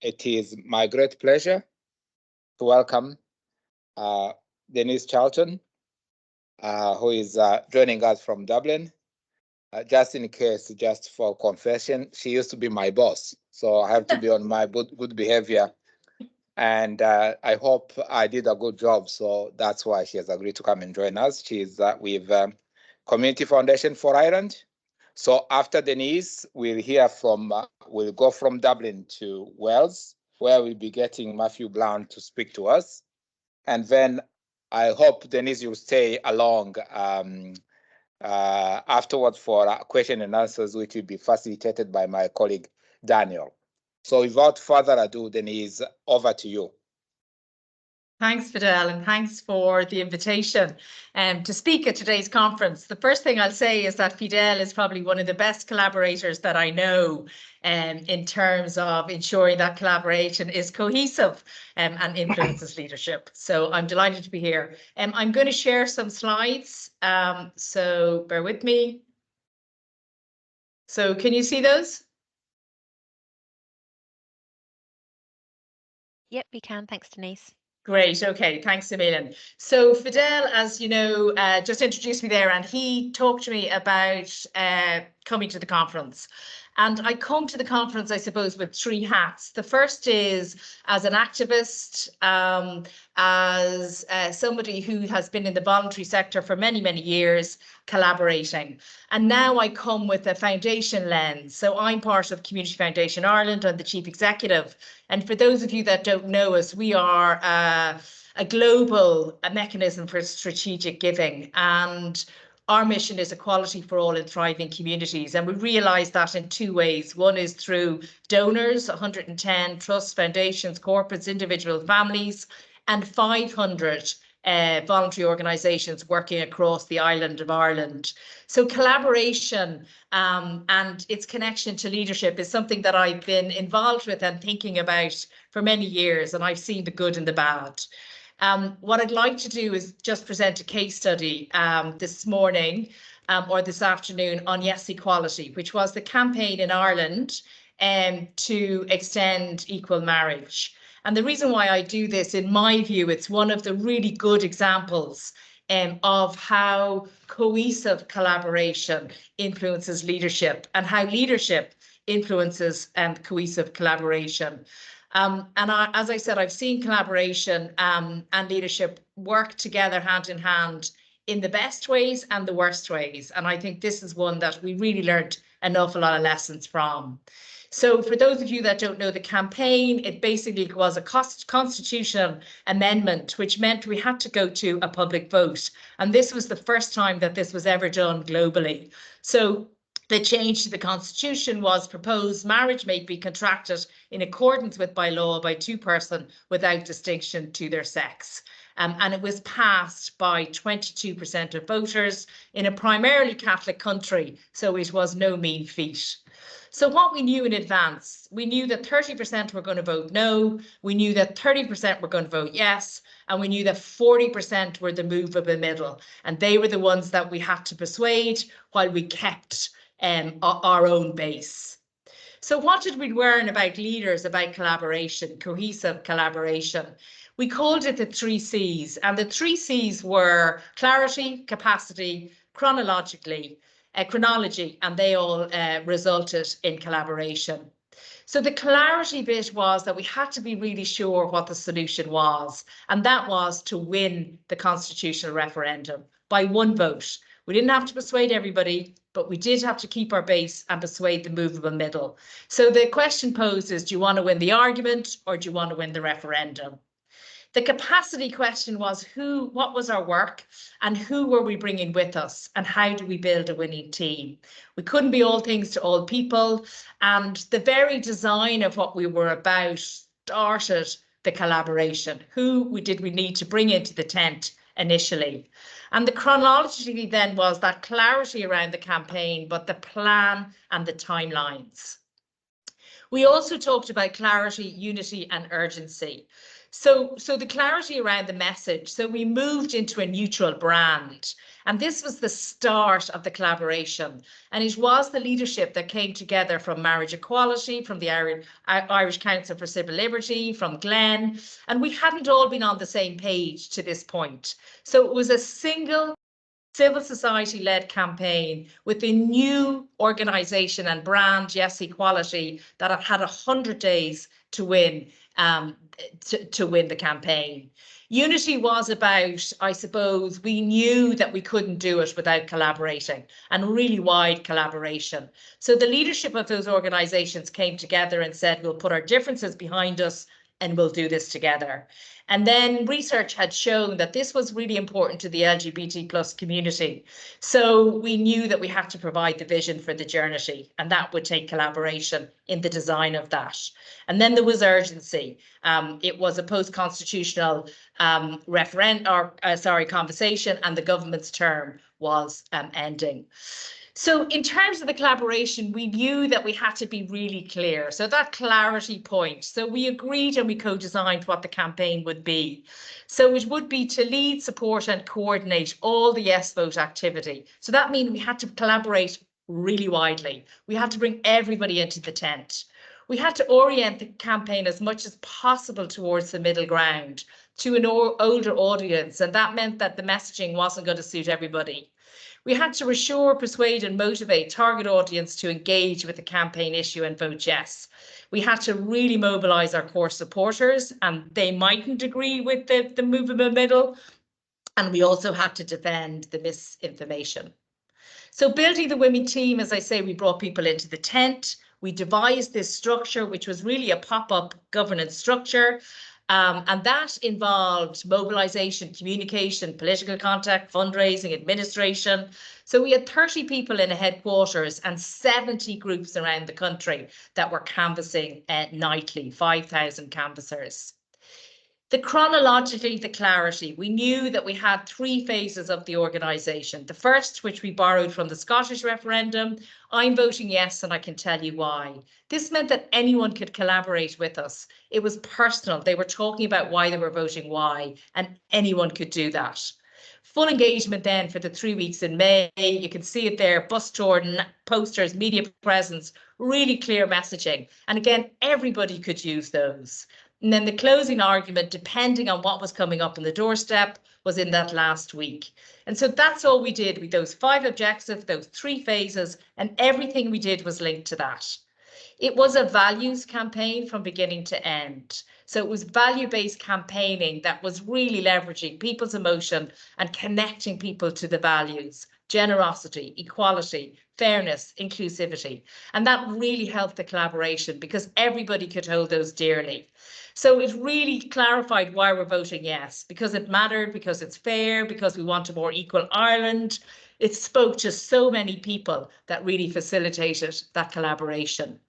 It is my great pleasure to welcome Denise Charlton, who is joining us from Dublin. Just in case, just for confession, she used to be my boss, so I have to be on my good behavior. And I hope I did a good job, so that's why she has agreed to come and join us. She's with Community Foundation for Ireland. So after Denise, we'll go from Dublin to Wales, where we'll be getting Matthew Blount to speak to us. And then I hope, Denise, you'll stay along afterwards for question and answers, which will be facilitated by my colleague, Daniel. So without further ado, Denise, over to you. Thanks, Fidel, and thanks for the invitation to speak at today's conference. The first thing I'll say is that Fidel is probably one of the best collaborators that I know in terms of ensuring that collaboration is cohesive and influences leadership. So I'm delighted to be here. I'm going to share some slides, so bear with me. So can you see those? Yep, we can. Thanks, Denise. Great. Okay. Thanks a million. So Fidel, as you know, just introduced me there, and he talked to me about coming to the conference. And I come to the conference, I suppose, with three hats. The first is as an activist, as somebody who has been in the voluntary sector for many, many years, collaborating. And now I come with a foundation lens. So I'm part of Community Foundation Ireland. I'm the chief executive. And for those of you that don't know us, we are a global mechanism for strategic giving. And our mission is equality for all in thriving communities. And we realise that in two ways. One is through donors, 110 trusts, foundations, corporates, individual families, and 500 voluntary organisations working across the island of Ireland. So collaboration and its connection to leadership is something that I've been involved with and thinking about for many years, and I've seen the good and the bad. What I'd like to do is just present a case study this morning or this afternoon on Yes Equality, which was the campaign in Ireland to extend equal marriage. And the reason why I do this, in my view, it's one of the really good examples of how cohesive collaboration influences leadership and how leadership influences cohesive collaboration. As I said, I've seen collaboration and leadership work together hand in hand in the best ways and the worst ways. And I think this is one that we really learned an awful lot of lessons from. So for those of you that don't know the campaign, it basically was a constitutional amendment, which meant we had to go to a public vote. And this was the first time that this was ever done globally. So the change to the constitution was proposed marriage may be contracted in accordance with by law by two persons without distinction to their sex. And it was passed by 22% of voters in a primarily Catholic country, so it was no mean feat. So what we knew in advance, we knew that 30% were going to vote no, we knew that 30% were going to vote yes, and we knew that 40% were the movable middle, and they were the ones that we had to persuade while we kept our own base. So what did we learn about leaders, about collaboration, cohesive collaboration? We called it the 3 C's, and the 3 C's were clarity, capacity, chronology, and they all resulted in collaboration. So the clarity bit was that we had to be really sure what the solution was, and that was to win the constitutional referendum by 1 vote. We didn't have to persuade everybody, but we did have to keep our base and persuade the movable middle. So the question posed is, do you want to win the argument or do you want to win the referendum? The capacity question was what was our work and who were we bringing with us and how do we build a winning team? We couldn't be all things to all people, and the very design of what we were about started the collaboration. Who did we need to bring into the tent initially? And the chronology then was that clarity around the campaign, but the plan and the timelines. We also talked about clarity, unity and urgency. So the clarity around the message. So we moved into a neutral brand, and this was the start of the collaboration. And it was the leadership that came together from Marriage Equality, from the Irish Council for Civil Liberty, from Glen, and we hadn't all been on the same page to this point. So it was a single civil society-led campaign with a new organisation and brand, Yes Equality, that had 100 days to win, to win the campaign. Unity was about, I suppose, we knew that we couldn't do it without collaborating, and really wide collaboration. So the leadership of those organisations came together and said, we'll put our differences behind us and we'll do this together. And then research had shown that this was really important to the LGBT plus community. So we knew that we had to provide the vision for the journey, and that would take collaboration in the design of that. And then there was urgency. It was a post-constitutional conversation, and the government's term was ending. So in terms of the collaboration, we knew that we had to be really clear. So that clarity point. So we agreed and we co-designed what the campaign would be. So it would be to lead, support and coordinate all the Yes Vote activity. So that means we had to collaborate really widely. We had to bring everybody into the tent. We had to orient the campaign as much as possible towards the middle ground, to an older audience. And that meant that the messaging wasn't going to suit everybody. We had to reassure, persuade and motivate target audience to engage with the campaign issue and vote yes. We had to really mobilise our core supporters, and they mightn't agree with the move in the middle. And we also had to defend the misinformation. So building the women team, as I say, we brought people into the tent. We devised this structure, which was really a pop-up governance structure. And that involved mobilisation, communication, political contact, fundraising, administration. So we had 30 people in a headquarters and 70 groups around the country that were canvassing nightly, 5,000 canvassers. Chronologically, the clarity. We knew that we had 3 phases of the organisation. The first, which we borrowed from the Scottish referendum, I'm voting yes and I can tell you why. This meant that anyone could collaborate with us. It was personal. They were talking about why they were voting why, and anyone could do that. Full engagement then for the 3 weeks in May. You can see it there, bus tour, posters, media presence, really clear messaging. And again, everybody could use those. And then the closing argument, depending on what was coming up on the doorstep, was in that last week. And so that's all we did with those 5 objectives, those 3 phases, and everything we did was linked to that. It was a values campaign from beginning to end. So it was value-based campaigning that was really leveraging people's emotion and connecting people to the values: generosity, equality, fairness, inclusivity. And that really helped the collaboration because everybody could hold those dearly. So it really clarified why we're voting yes, because it mattered, because it's fair, because we want a more equal Ireland. It spoke to so many people that really facilitated that collaboration.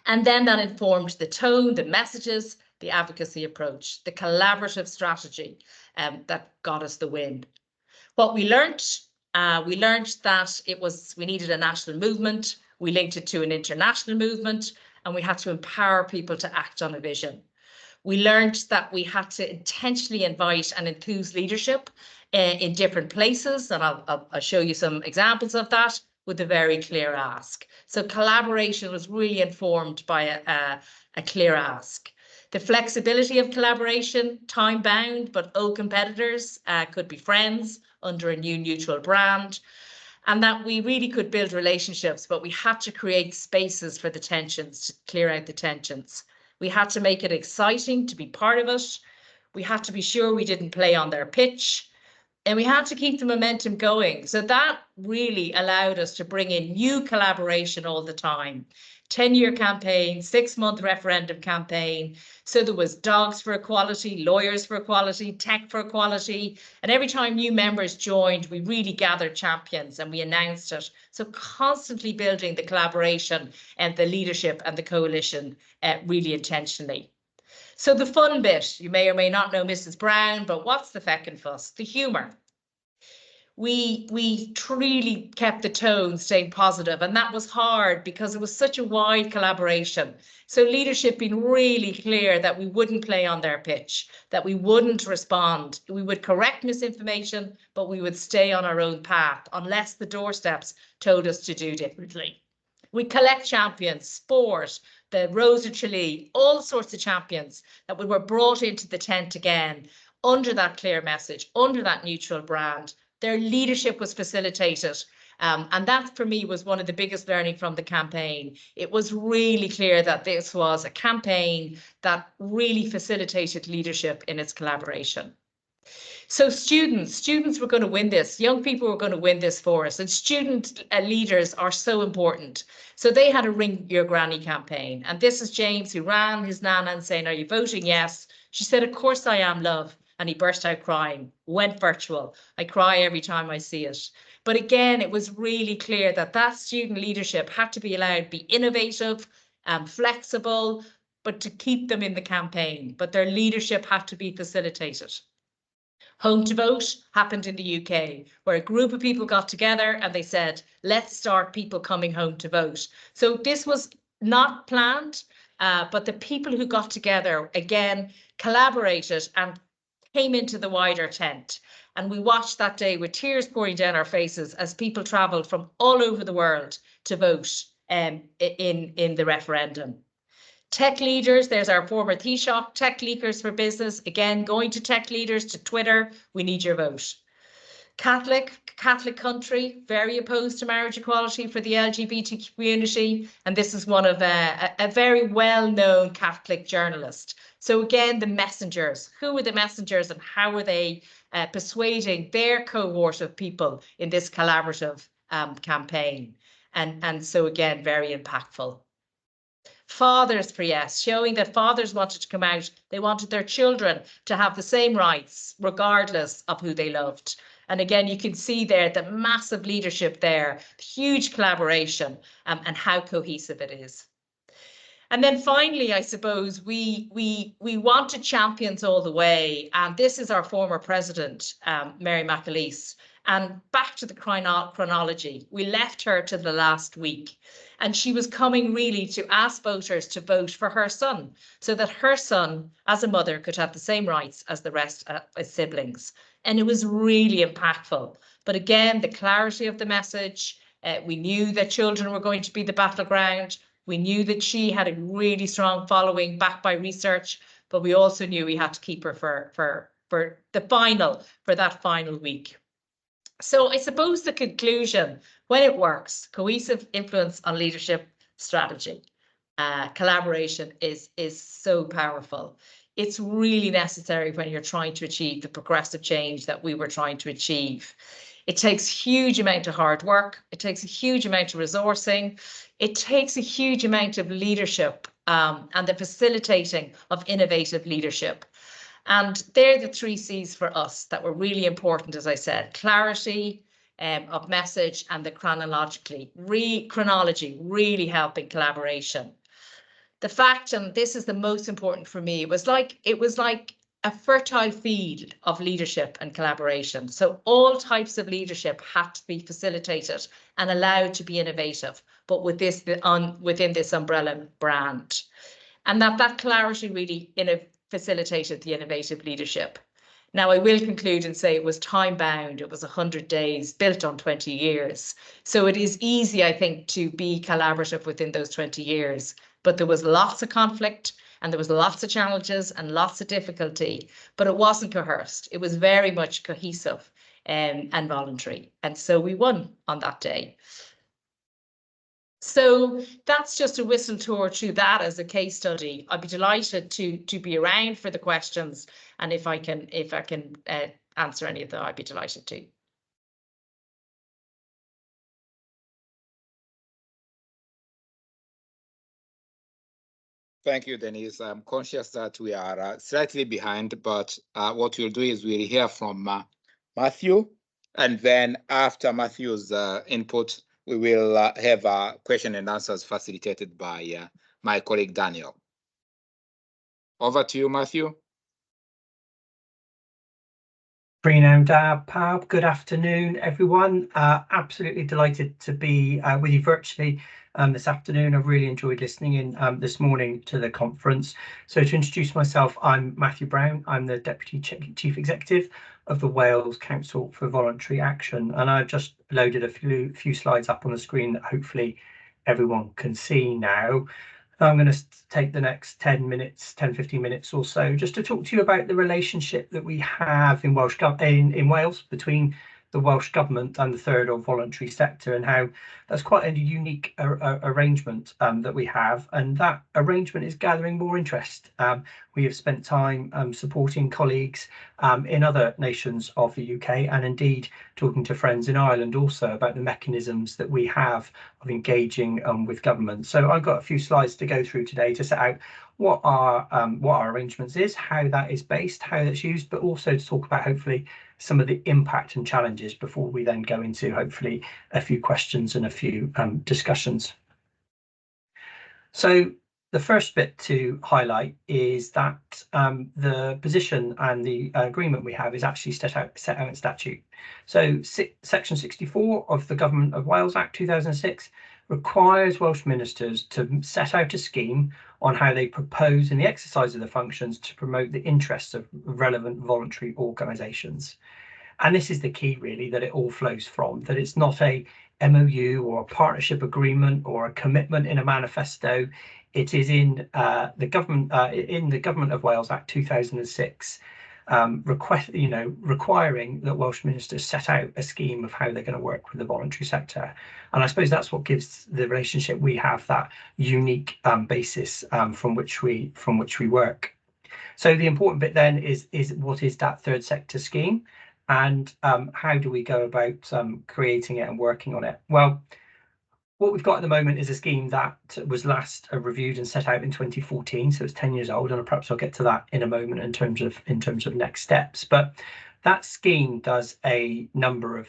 And then that informed the tone, the messages, the advocacy approach, the collaborative strategy that got us the win. What we learned that we needed a national movement. We linked it to an international movement, and we had to empower people to act on a vision. We learned that we had to intentionally invite and enthuse leadership in different places, and I'll show you some examples of that, with a very clear ask. So collaboration was really informed by a clear ask. The flexibility of collaboration, time bound, but all competitors could be friends under a new neutral brand. And that we really could build relationships, but we had to create spaces for the tensions, to clear out the tensions. We had to make it exciting to be part of it. We had to be sure we didn't play on their pitch. And we had to keep the momentum going. So that really allowed us to bring in new collaboration all the time. 10-year campaign, 6-month referendum campaign. So there was Dogs for Equality, Lawyers for Equality, Tech for Equality. And every time new members joined, we really gathered champions and we announced it. So constantly building the collaboration and the leadership and the coalition really intentionally. So the fun bit, you may or may not know Mrs. Brown, but what's the feckin' fuss? The humour. we really kept the tone staying positive, and that was hard because it was such a wide collaboration. So leadership being really clear that we wouldn't play on their pitch, that we wouldn't respond. We would correct misinformation, but we would stay on our own path unless the doorsteps told us to do differently. We collect champions, sport, the Rose of Tralee, all sorts of champions that we were brought into the tent again under that clear message, under that neutral brand. Their leadership was facilitated. And that for me was one of the biggest learning from the campaign. It was really clear that this was a campaign that really facilitated leadership in its collaboration. So students were going to win this. Young people were going to win this for us, and student leaders are so important. So they had a Ring Your Granny campaign, and this is James, who ran his nana and saying, "Are you voting yes?" She said, "Of course I am, love." And he burst out crying, went virtual. I cry every time I see it. But again, it was really clear that that student leadership had to be allowed to be innovative and flexible, but to keep them in the campaign. But their leadership had to be facilitated. Home to Vote happened in the UK, where a group of people got together and they said, let's start people coming home to vote. So this was not planned, but the people who got together, again, collaborated and came into the wider tent. And we watched that day with tears pouring down our faces as people travelled from all over the world to vote in the referendum. Tech leaders, there's our former Taoiseach, Tech Leakers for Business, again, going to tech leaders, to Twitter, we need your vote. Catholic country, very opposed to marriage equality for the LGBT community. And this is one of a very well-known Catholic journalist. So again, the messengers, who are the messengers and how are they persuading their cohort of people in this collaborative campaign? And so again, very impactful. Fathers for yes, showing that fathers wanted to come out. They wanted their children to have the same rights, regardless of who they loved. And again, you can see there the massive leadership there, huge collaboration, and how cohesive it is. And then finally, I suppose we wanted champions all the way. And this is our former president, Mary McAleese. And back to the chronology, we left her to the last week. And she was coming really to ask voters to vote for her son, so that her son, as a mother, could have the same rights as the rest of his siblings. And it was really impactful. But again, the clarity of the message, we knew that children were going to be the battleground. We knew that she had a really strong following backed by research, but we also knew we had to keep her for that final week. So I suppose the conclusion, when it works, cohesive influence on leadership strategy, collaboration is so powerful. It's really necessary when you're trying to achieve the progressive change that we were trying to achieve. It takes a huge amount of hard work. It takes a huge amount of resourcing. It takes a huge amount of leadership and the facilitating of innovative leadership. And they're the 3 C's for us that were really important, as I said: clarity of message and the chronology really helping collaboration. The fact, and this is the most important for me, it was like a fertile field of leadership and collaboration. So all types of leadership had to be facilitated and allowed to be innovative, but with this within this umbrella brand. And that clarity really facilitated the innovative leadership. Now, I will conclude and say it was time bound. It was 100 days built on 20 years. So it is easy, I think, to be collaborative within those 20 years. But there was lots of conflict and there was lots of challenges and lots of difficulty, but it wasn't coerced. It was very much cohesive and voluntary. And so we won on that day. So that's just a whistle tour through that as a case study. I'd be delighted to be around for the questions, and if I can answer any of them, I'd be delighted to. Thank you, Denise. I'm conscious that we are slightly behind, but what we'll do is we'll hear from Matthew, and then after Matthew's input, we will have question and answers facilitated by my colleague Daniel. Over to you, Matthew. Good afternoon, everyone. Absolutely delighted to be with you virtually this afternoon. I've really enjoyed listening in this morning to the conference. So to introduce myself, I'm Matthew Brown. I'm the Deputy Chief Executive of the Wales Council for Voluntary Action, and I've just loaded a few slides up on the screen that hopefully everyone can see now. I'm going to take the next 10 15 minutes or so just to talk to you about the relationship that we have in Wales between the Welsh Government and the third or voluntary sector, and how that's quite a unique arrangement that we have, and that arrangement is gathering more interest. We have spent time supporting colleagues in other nations of the UK, and indeed talking to friends in Ireland also about the mechanisms that we have of engaging with government. So I've got a few slides to go through today to set out what our arrangements is, how that is based, how that's used, but also to talk about hopefully some of the impact and challenges before we then go into hopefully a few questions and a few discussions. So the first bit to highlight is that the position and the agreement we have is actually set out in statute. So Section 64 of the Government of Wales Act 2006 requires Welsh ministers to set out a scheme on how they propose in the exercise of the functions to promote the interests of relevant voluntary organisations. And this is the key, really, that it all flows from, that it's not a MOU or a partnership agreement or a commitment in a manifesto. It is in the Government of Wales Act 2006, requiring that Welsh ministers set out a scheme of how they're going to work with the voluntary sector. And I suppose that's what gives the relationship we have that unique basis from which we work. So the important bit then is what is that third sector scheme, and how do we go about creating it and working on it? Well, what we've got at the moment is a scheme that was last reviewed and set out in 2014, so it's 10 years old, and perhaps I'll get to that in a moment in terms of next steps. But that scheme does a number of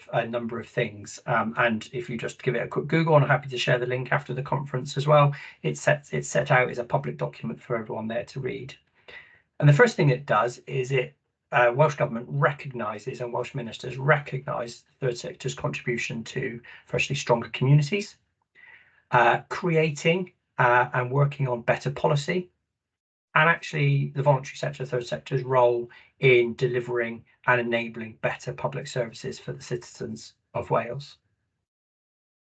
things, and if you just give it a quick Google, and I'm happy to share the link after the conference as well. It's set out as a public document for everyone there to read. And the first thing it does is Welsh Government recognises, and Welsh ministers recognise, the third sector's contribution to, firstly, stronger communities, creating and working on better policy, and actually the voluntary sector, third sector's role in delivering and enabling better public services for the citizens of Wales.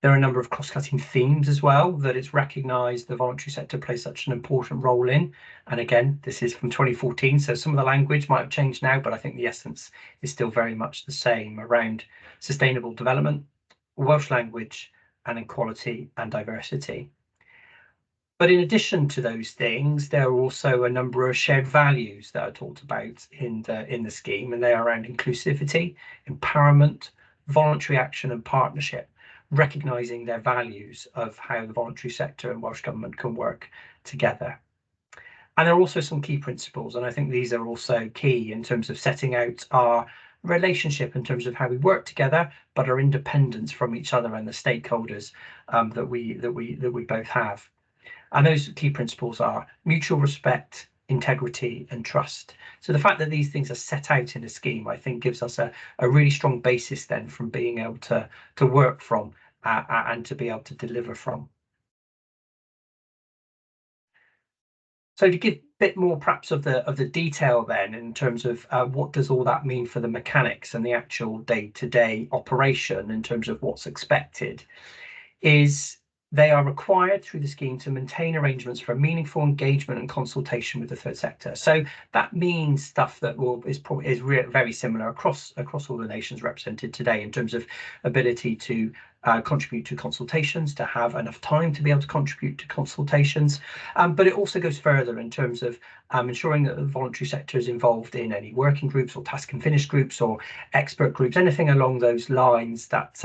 There are a number of cross-cutting themes as well that it's recognised the voluntary sector plays such an important role in. And again, this is from 2014, so some of the language might have changed now, but I think the essence is still very much the same around sustainable development, Welsh language, and equality and diversity. But in addition to those things, there are also a number of shared values that are talked about in the scheme, and they are around inclusivity, empowerment, voluntary action and partnership, recognising their values of how the voluntary sector and Welsh Government can work together. And there are also some key principles, and I think these are also key in terms of setting out our relationship in terms of how we work together, but our independence from each other and the stakeholders that we both have. And those key principles are mutual respect, integrity and trust. So the fact that these things are set out in a scheme, I think, gives us a really strong basis then from being able to work from and to be able to deliver from. So to give a bit more perhaps of the detail then in terms of what does all that mean for the mechanics and the actual day-to-day operation in terms of what's expected, is they are required through the scheme to maintain arrangements for meaningful engagement and consultation with the third sector. So that means stuff that is very similar across all the nations represented today in terms of ability to contribute to consultations, to have enough time to be able to contribute to consultations, but it also goes further in terms of ensuring that the voluntary sector is involved in any working groups or task and finish groups or expert groups, anything along those lines that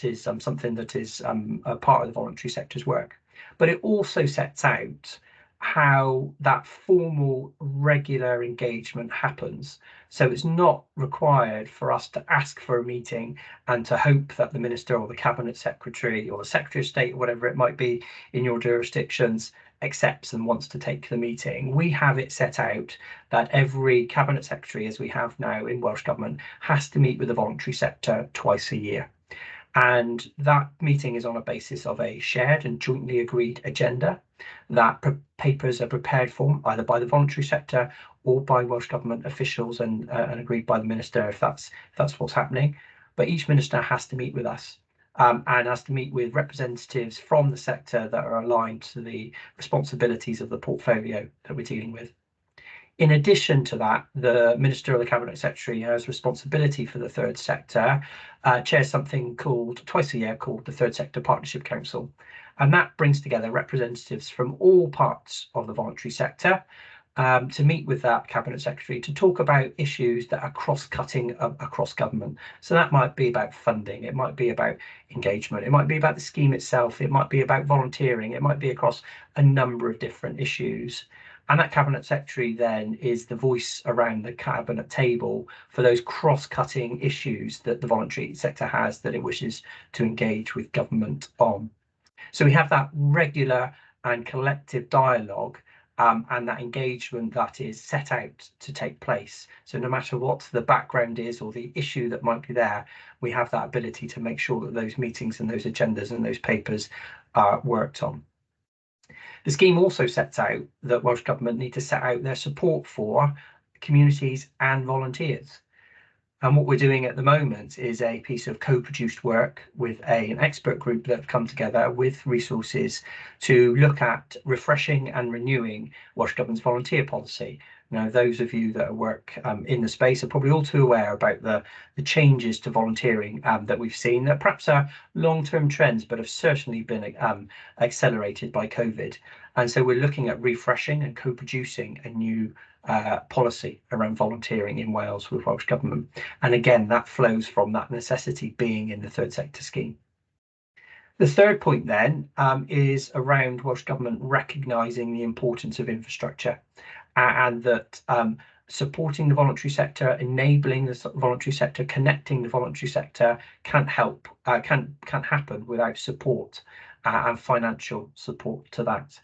is something that is a part of the voluntary sector's work. But it also sets out how that formal regular engagement happens. So it's not required for us to ask for a meeting and to hope that the minister or the cabinet secretary or the secretary of state, or whatever it might be in your jurisdictions, accepts and wants to take the meeting, we have it set out that every cabinet secretary, as we have now in Welsh Government, has to meet with the voluntary sector twice a year. And that meeting is on a basis of a shared and jointly agreed agenda that papers are prepared for either by the voluntary sector or by Welsh Government officials and agreed by the minister if that's what's happening. But each minister has to meet with us and has to meet with representatives from the sector that are aligned to the responsibilities of the portfolio that we're dealing with. In addition to that, the Minister or the Cabinet Secretary has responsibility for the third sector, chairs something called twice a year called the Third Sector Partnership Council. And that brings together representatives from all parts of the voluntary sector to meet with that Cabinet Secretary to talk about issues that are cross-cutting across government. So that might be about funding, it might be about engagement, it might be about the scheme itself, it might be about volunteering, it might be across a number of different issues. And that Cabinet Secretary then is the voice around the Cabinet table for those cross-cutting issues that the voluntary sector has that it wishes to engage with government on. So we have that regular and collective dialogue and that engagement that is set out to take place. So no matter what the background is or the issue that might be there, we have that ability to make sure that those meetings and those agendas and those papers are worked on. The scheme also sets out that Welsh Government need to set out their support for communities and volunteers. And what we're doing at the moment is a piece of co-produced work with an expert group that have come together with resources to look at refreshing and renewing Welsh Government's volunteer policy. Now, those of you that work in the space are probably all too aware about the changes to volunteering that we've seen that perhaps are long-term trends, but have certainly been accelerated by COVID. And so we're looking at refreshing and co-producing a new policy around volunteering in Wales with Welsh Government. And again, that flows from that necessity being in the third sector scheme. The third point then is around Welsh Government recognising the importance of infrastructure and that supporting the voluntary sector, enabling the voluntary sector, connecting the voluntary sector can't happen without support and financial support to that.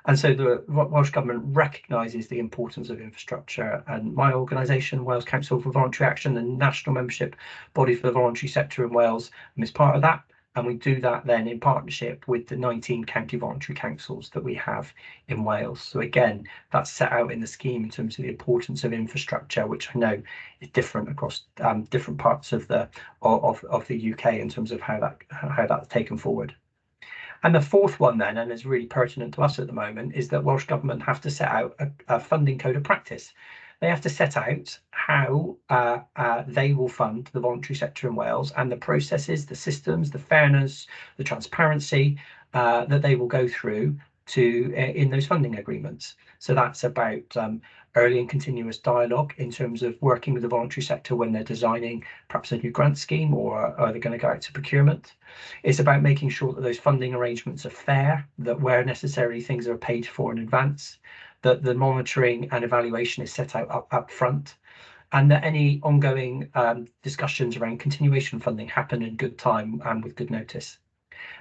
And so the Welsh Government recognises the importance of infrastructure, and my organisation, Wales Council for Voluntary Action, the national membership body for the voluntary sector in Wales, is part of that. And we do that then in partnership with the 19 county voluntary councils that we have in Wales. So again, that's set out in the scheme in terms of the importance of infrastructure, which I know is different across different parts of the UK in terms of how that's taken forward. And the fourth one then, and is really pertinent to us at the moment, is that Welsh Government have to set out a funding code of practice. They have to set out how they will fund the voluntary sector in Wales and the processes, the systems, the fairness, the transparency that they will go through in those funding agreements. So that's about early and continuous dialogue in terms of working with the voluntary sector when they're designing perhaps a new grant scheme or are they going to go out to procurement. It's about making sure that those funding arrangements are fair, that where necessary things are paid for in advance, that the monitoring and evaluation is set out up front, and that any ongoing discussions around continuation funding happen in good time and with good notice.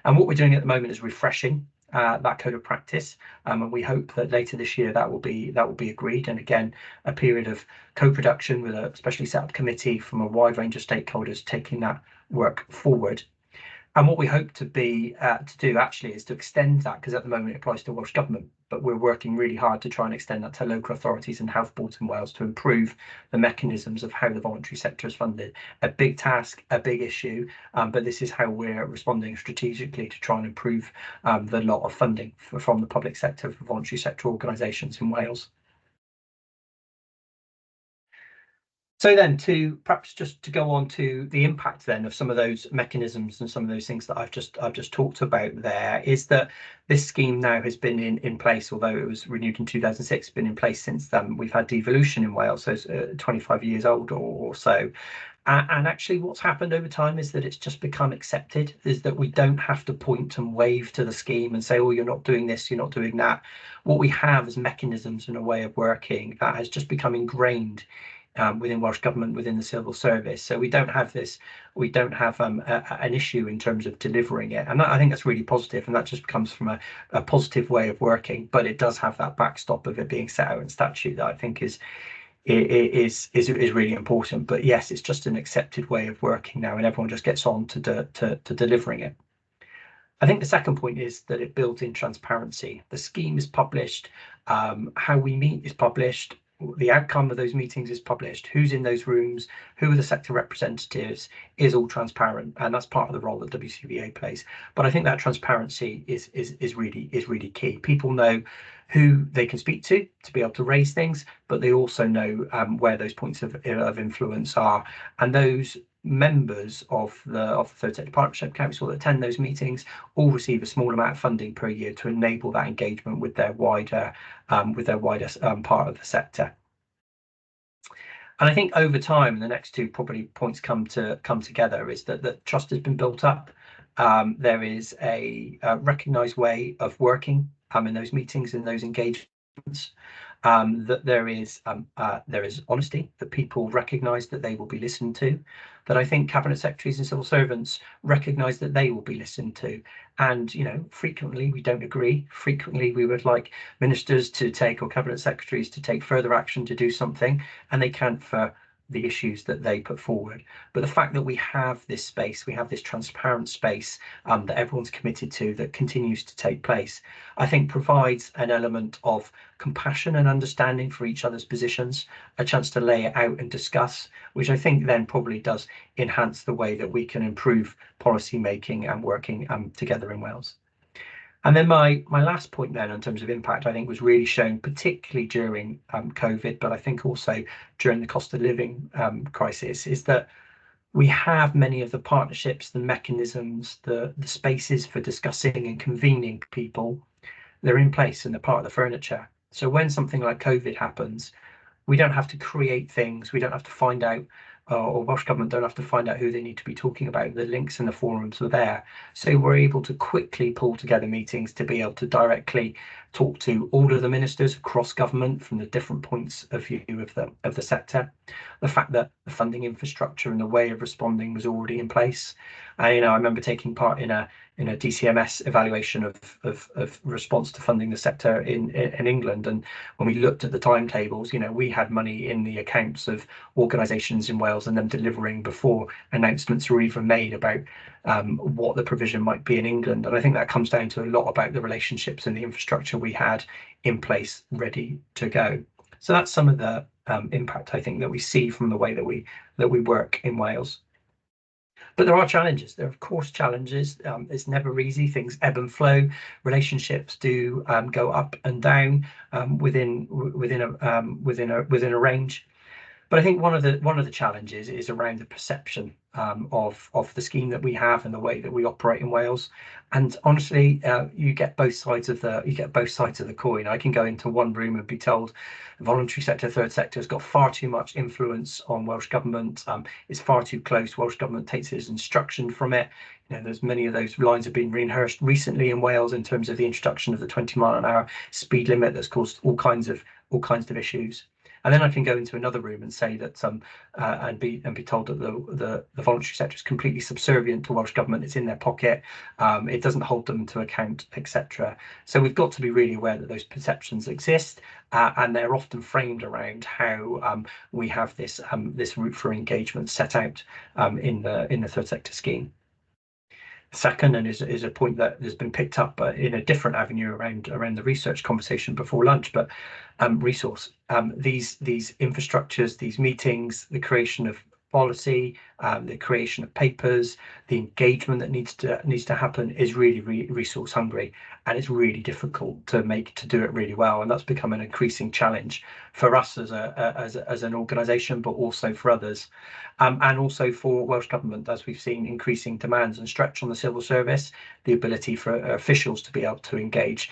And what we're doing at the moment is refreshing that code of practice, and we hope that later this year that will be agreed. And again, a period of co-production with a specially set up committee from a wide range of stakeholders taking that work forward. And what we hope to do actually is to extend that, because at the moment it applies to Welsh Government, but we're working really hard to try and extend that to local authorities and health boards in Wales to improve the mechanisms of how the voluntary sector is funded. A big task, a big issue, but this is how we're responding strategically to try and improve the lot of funding from the public sector for voluntary sector organisations in Wales. So then perhaps just to go on to the impact then of some of those mechanisms and some of those things that I've just talked about there, is that this scheme now has been in place, although it was renewed in 2006, been in place since then. We've had devolution in Wales, so it's 25 years old or so. And actually what's happened over time is that it's just become accepted, is that we don't have to point and wave to the scheme and say, oh, you're not doing this, you're not doing that. What we have is mechanisms and a way of working that has just become ingrained within Welsh Government, within the civil service. So we don't have an issue in terms of delivering it, and I think that's really positive, and that just comes from a positive way of working. But it does have that backstop of it being set out in statute that I think is really important. But yes, it's just an accepted way of working now, and everyone just gets on to delivering it. I think the second point is that it builds in transparency. The scheme is published, how we meet is published, the outcome of those meetings is published, who's in those rooms, who are the sector representatives, is all transparent, and that's part of the role that WCVA plays. But I think that transparency is really key. People know who they can speak to be able to raise things, but they also know where those points of influence are, and those members of the Third Sector Partnership Council that attend those meetings all receive a small amount of funding per year to enable that engagement with their wider part of the sector. And I think over time, and the next two probably points come together, is that the trust has been built up. There is a recognised way of working in those meetings and those engagements. That there is honesty, that people recognise that they will be listened to, that I think cabinet secretaries and civil servants recognise that they will be listened to. And frequently we don't agree. Frequently we would like ministers to take, or cabinet secretaries to take, further action to do something, and they can't for the issues that they put forward. But the fact that we have this space, we have this transparent space that everyone's committed to, that continues to take place, I think provides an element of compassion and understanding for each other's positions, a chance to lay it out and discuss, which I think then probably does enhance the way that we can improve policy making and working together in Wales. And then my last point then, in terms of impact, I think was really shown particularly during COVID, but I think also during the cost of living crisis, is that we have many of the partnerships, the mechanisms, the spaces for discussing and convening people. They're in place and they're part of the furniture. So when something like COVID happens, we don't have to create things. We don't have to find out, or Welsh Government don't have to find out who they need to be talking about. The links and the forums are there. So we're able to quickly pull together meetings to be able to directly talk to all of the ministers across government from the different points of view of the sector. The fact that the funding infrastructure and the way of responding was already in place. I remember taking part in a DCMS evaluation of response to funding the sector in England, and when we looked at the timetables, we had money in the accounts of organisations in Wales and them delivering before announcements were even made about what the provision might be in England. And I think that comes down to a lot about the relationships and the infrastructure we had in place ready to go. So that's some of the impact I think that we see from the way that we work in Wales. But there are challenges. There are, of course, challenges. It's never easy. Things ebb and flow. Relationships do go up and down within a range. But I think one of the challenges is around the perception of the scheme that we have and the way that we operate in Wales. And honestly, you get both sides of the coin. I can go into one room and be told the voluntary sector, third sector has got far too much influence on Welsh Government. It's far too close. Welsh Government takes its instruction from it. There's many of those lines have been rehearsed recently in Wales in terms of the introduction of the 20-mile-an-hour speed limit that's caused all kinds of issues. And then I can go into another room and say that and be told that the voluntary sector is completely subservient to Welsh Government. It's in their pocket. It doesn't hold them to account, etc. So we've got to be really aware that those perceptions exist, and they're often framed around how we have this route for engagement set out in the third sector scheme. Second, and is a point that has been picked up in a different avenue around the research conversation before lunch, but resource. These infrastructures, these meetings, the creation of policy, the creation of papers, the engagement that needs to happen is really resource hungry, and it's really difficult to do it really well. And that's become an increasing challenge for us as an organisation, but also for others, and also for Welsh Government, as we've seen increasing demands and stretch on the civil service. The ability for officials to be able to engage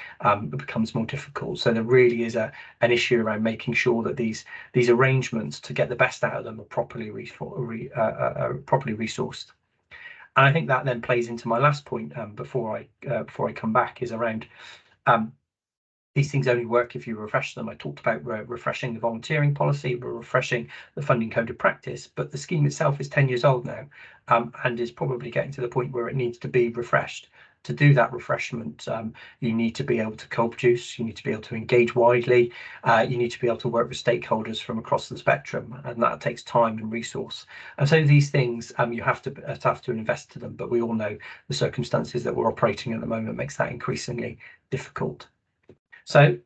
becomes more difficult. So there really is an issue around making sure that these arrangements to get the best out of them are properly resourced. And I think that then plays into my last point before I come back, is around these things only work if you refresh them. I talked about refreshing the volunteering policy, we're refreshing the funding code of practice, but the scheme itself is 10 years old now, and is probably getting to the point where it needs to be refreshed. To do that refreshment, you need to be able to co-produce, you need to be able to engage widely, you need to be able to work with stakeholders from across the spectrum, and that takes time and resource. And so these things, you have to invest to them, but we all know the circumstances that we're operating at the moment makes that increasingly difficult. So,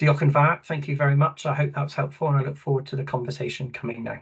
Diolch yn fawr, thank you very much. I hope that was helpful, and I look forward to the conversation coming now.